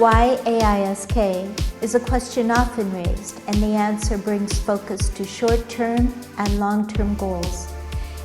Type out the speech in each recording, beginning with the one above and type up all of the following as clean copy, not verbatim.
Why AISK is a question often raised, and the answer brings focus to short-term and long-term goals.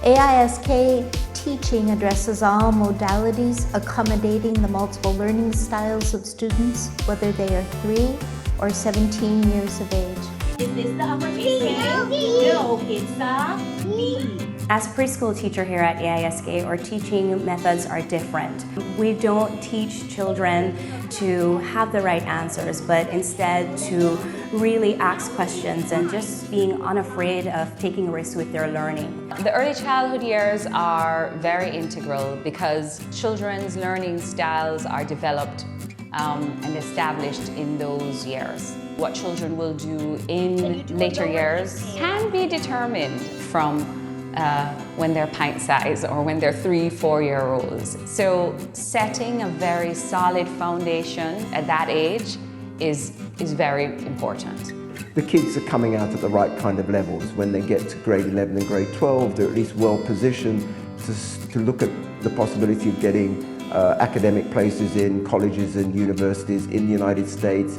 AISK teaching addresses all modalities, accommodating the multiple learning styles of students, whether they are 3 or 17 years of age. Is this the uppercase K? No, it's the B. As a preschool teacher here at AISK, our teaching methods are different. We don't teach children to have the right answers, but instead to really ask questions and just being unafraid of taking risks with their learning. The early childhood years are very integral because children's learning styles are developed and established in those years. What children will do in later years can be determined from when they're pint size or when they're 3-4-year-olds. So setting a very solid foundation at that age is very important. The kids are coming out at the right kind of levels. When they get to grade 11 and grade 12, they're at least well positioned to look at the possibility of getting academic places in colleges and universities in the United States,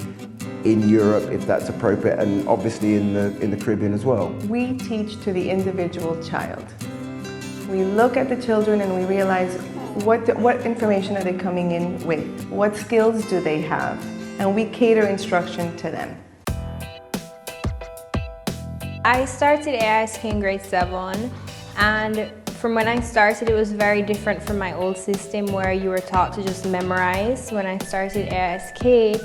in Europe if that's appropriate, and obviously in the Caribbean as well. We teach to the individual child. We look at the children and we realize what information are they coming in with, what skills do they have, and we cater instruction to them. I started AISK in grade 7, and from when I started, it was very different from my old system where you were taught to just memorize. When I started AISK,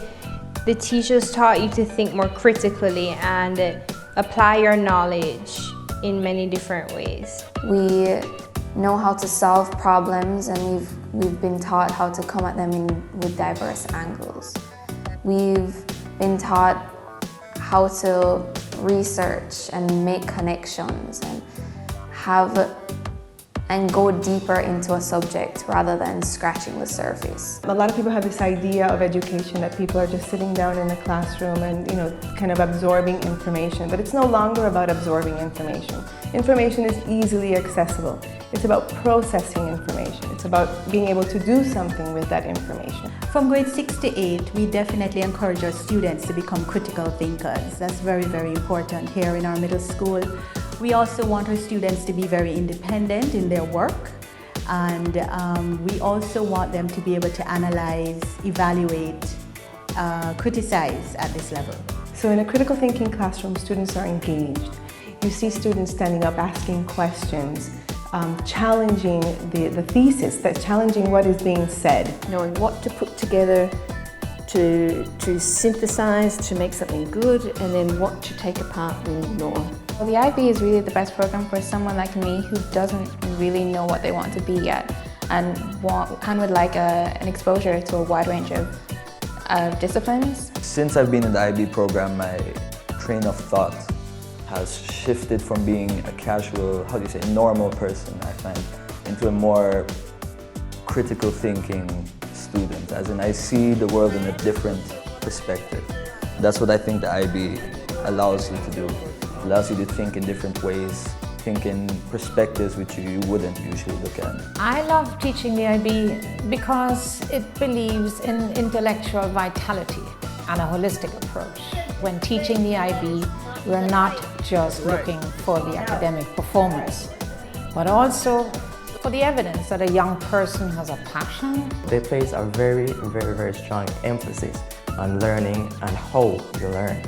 the teachers taught you to think more critically and apply your knowledge in many different ways. We know how to solve problems, and we've been taught how to come at them with diverse angles. We've been taught how to research and make connections and go deeper into a subject rather than scratching the surface. A lot of people have this idea of education that people are just sitting down in the classroom and kind of absorbing information, but it's no longer about absorbing information. Information is easily accessible. It's about processing information. It's about being able to do something with that information. From grade 6 to 8, we definitely encourage our students to become critical thinkers. That's very, very important here in our middle school. We also want our students to be very independent in their work, and we also want them to be able to analyze, evaluate, criticize at this level. So in a critical thinking classroom, students are engaged. You see students standing up, asking questions, challenging the thesis, challenging what is being said. Knowing what to put together to synthesize, to make something good, and then what to take apart and ignore. Well, the IB is really the best program for someone like me who doesn't really know what they want to be yet and would like an exposure to a wide range of disciplines. Since I've been in the IB program, my train of thought has shifted from being a casual, normal person, I find, into a more critical thinking student, as in I see the world in a different perspective. That's what I think the IB allows you to do. It allows you to think in different ways, think in perspectives which you wouldn't usually look at. I love teaching the IB because it believes in intellectual vitality and a holistic approach. When teaching the IB, we're not just looking for the academic performance, but also for the evidence that a young person has a passion. They place a very, very, very strong emphasis on learning and how you learn.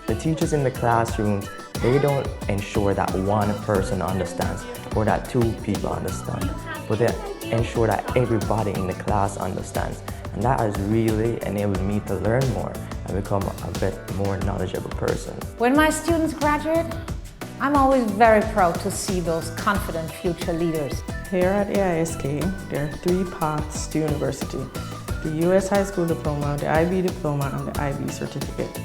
The teachers in the classrooms, they don't ensure that one person understands or that 2 people understand, but they ensure that everybody in the class understands. And that has really enabled me to learn more and become a bit more knowledgeable person. When my students graduate, I'm always very proud to see those confident future leaders. Here at AISK, there are 3 paths to university: the US High School Diploma, the IB Diploma, and the IB Certificate.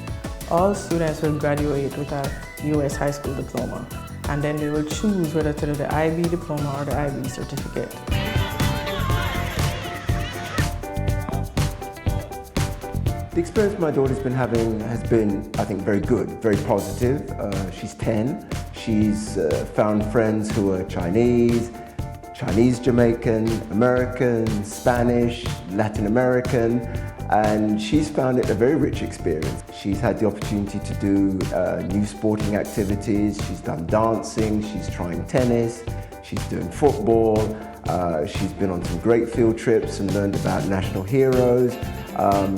All students will graduate with a US High School Diploma, and then they will choose whether to do the IB Diploma or the IB Certificate. The experience my daughter's been having has been, I think, very good, very positive. She's 10. She's found friends who are Chinese, Jamaican, American, Spanish, Latin American, and she's found it a very rich experience. She's had the opportunity to do new sporting activities, she's done dancing, she's trying tennis, she's doing football, she's been on some great field trips and learned about national heroes.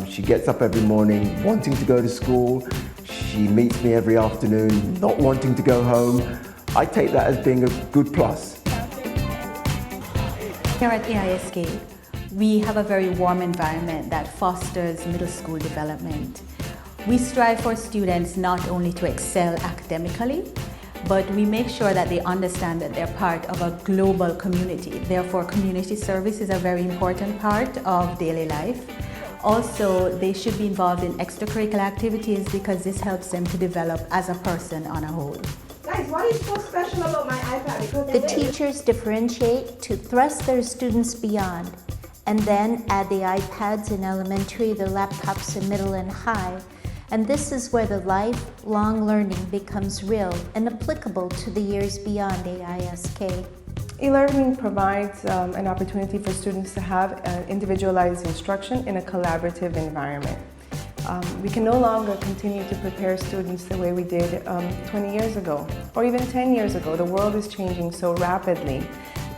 She gets up every morning wanting to go to school. She meets me every afternoon not wanting to go home. I take that as being a good plus. Here at AISK, we have a very warm environment that fosters middle school development. We strive for students not only to excel academically, but we make sure that they understand that they're part of a global community. Therefore, community service is a very important part of daily life. Also, they should be involved in extracurricular activities because this helps them to develop as a person on a whole. Guys, what is so special about my iPad? Because The teachers differentiate to thrust their students beyond, and then add the iPads in elementary, the laptops in middle and high. And this is where the lifelong learning becomes real and applicable to the years beyond AISK. E-learning provides an opportunity for students to have individualized instruction in a collaborative environment. We can no longer continue to prepare students the way we did 20 years ago, or even 10 years ago. The world is changing so rapidly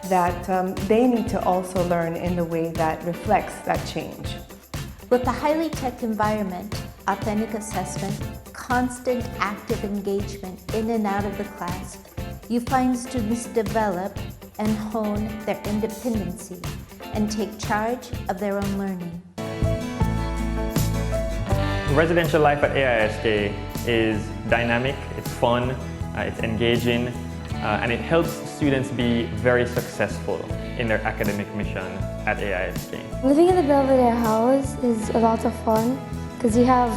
that they need to also learn in the way that reflects that change. With the highly tech environment, authentic assessment, constant active engagement in and out of the class, you find students develop and hone their independency and take charge of their own learning. Residential life at AISK is dynamic, it's fun, it's engaging, and it helps students be very successful in their academic mission at AISK. Living in the Belvedere house is a lot of fun because you have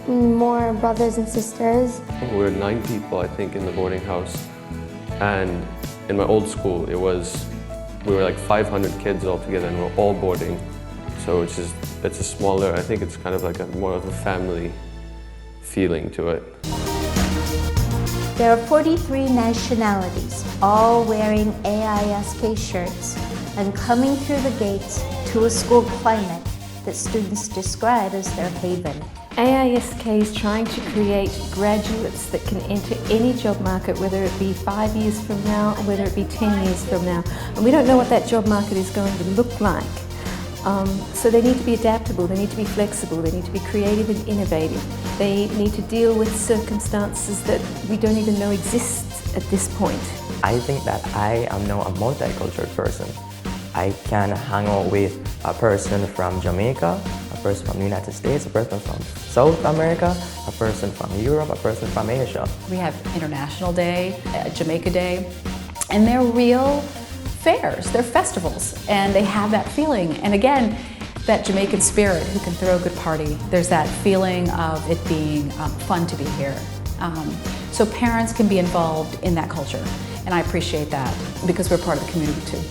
more brothers and sisters. We're 9 people, I think, in the boarding house, and in my old school we were like 500 kids all together, and we're all boarding. So it's a smaller, I think it's kind of like more of a family feeling to it. There are 43 nationalities, all wearing AISK shirts and coming through the gates to a school climate that students describe as their haven. AISK is trying to create graduates that can enter any job market, whether it be 5 years from now or whether it be 10 years from now. And we don't know what that job market is going to look like. So they need to be adaptable, they need to be flexible, they need to be creative and innovative. They need to deal with circumstances that we don't even know exist at this point. I think that I am now a multicultural person. I can hang out with a person from Jamaica, a person from the United States, a person from South America, a person from Europe, a person from Asia. We have International Day, Jamaica Day, and they're real fairs, they're festivals, and they have that feeling. And again, that Jamaican spirit who can throw a good party, there's that feeling of it being fun to be here. So parents can be involved in that culture, and I appreciate that because we're part of the community too.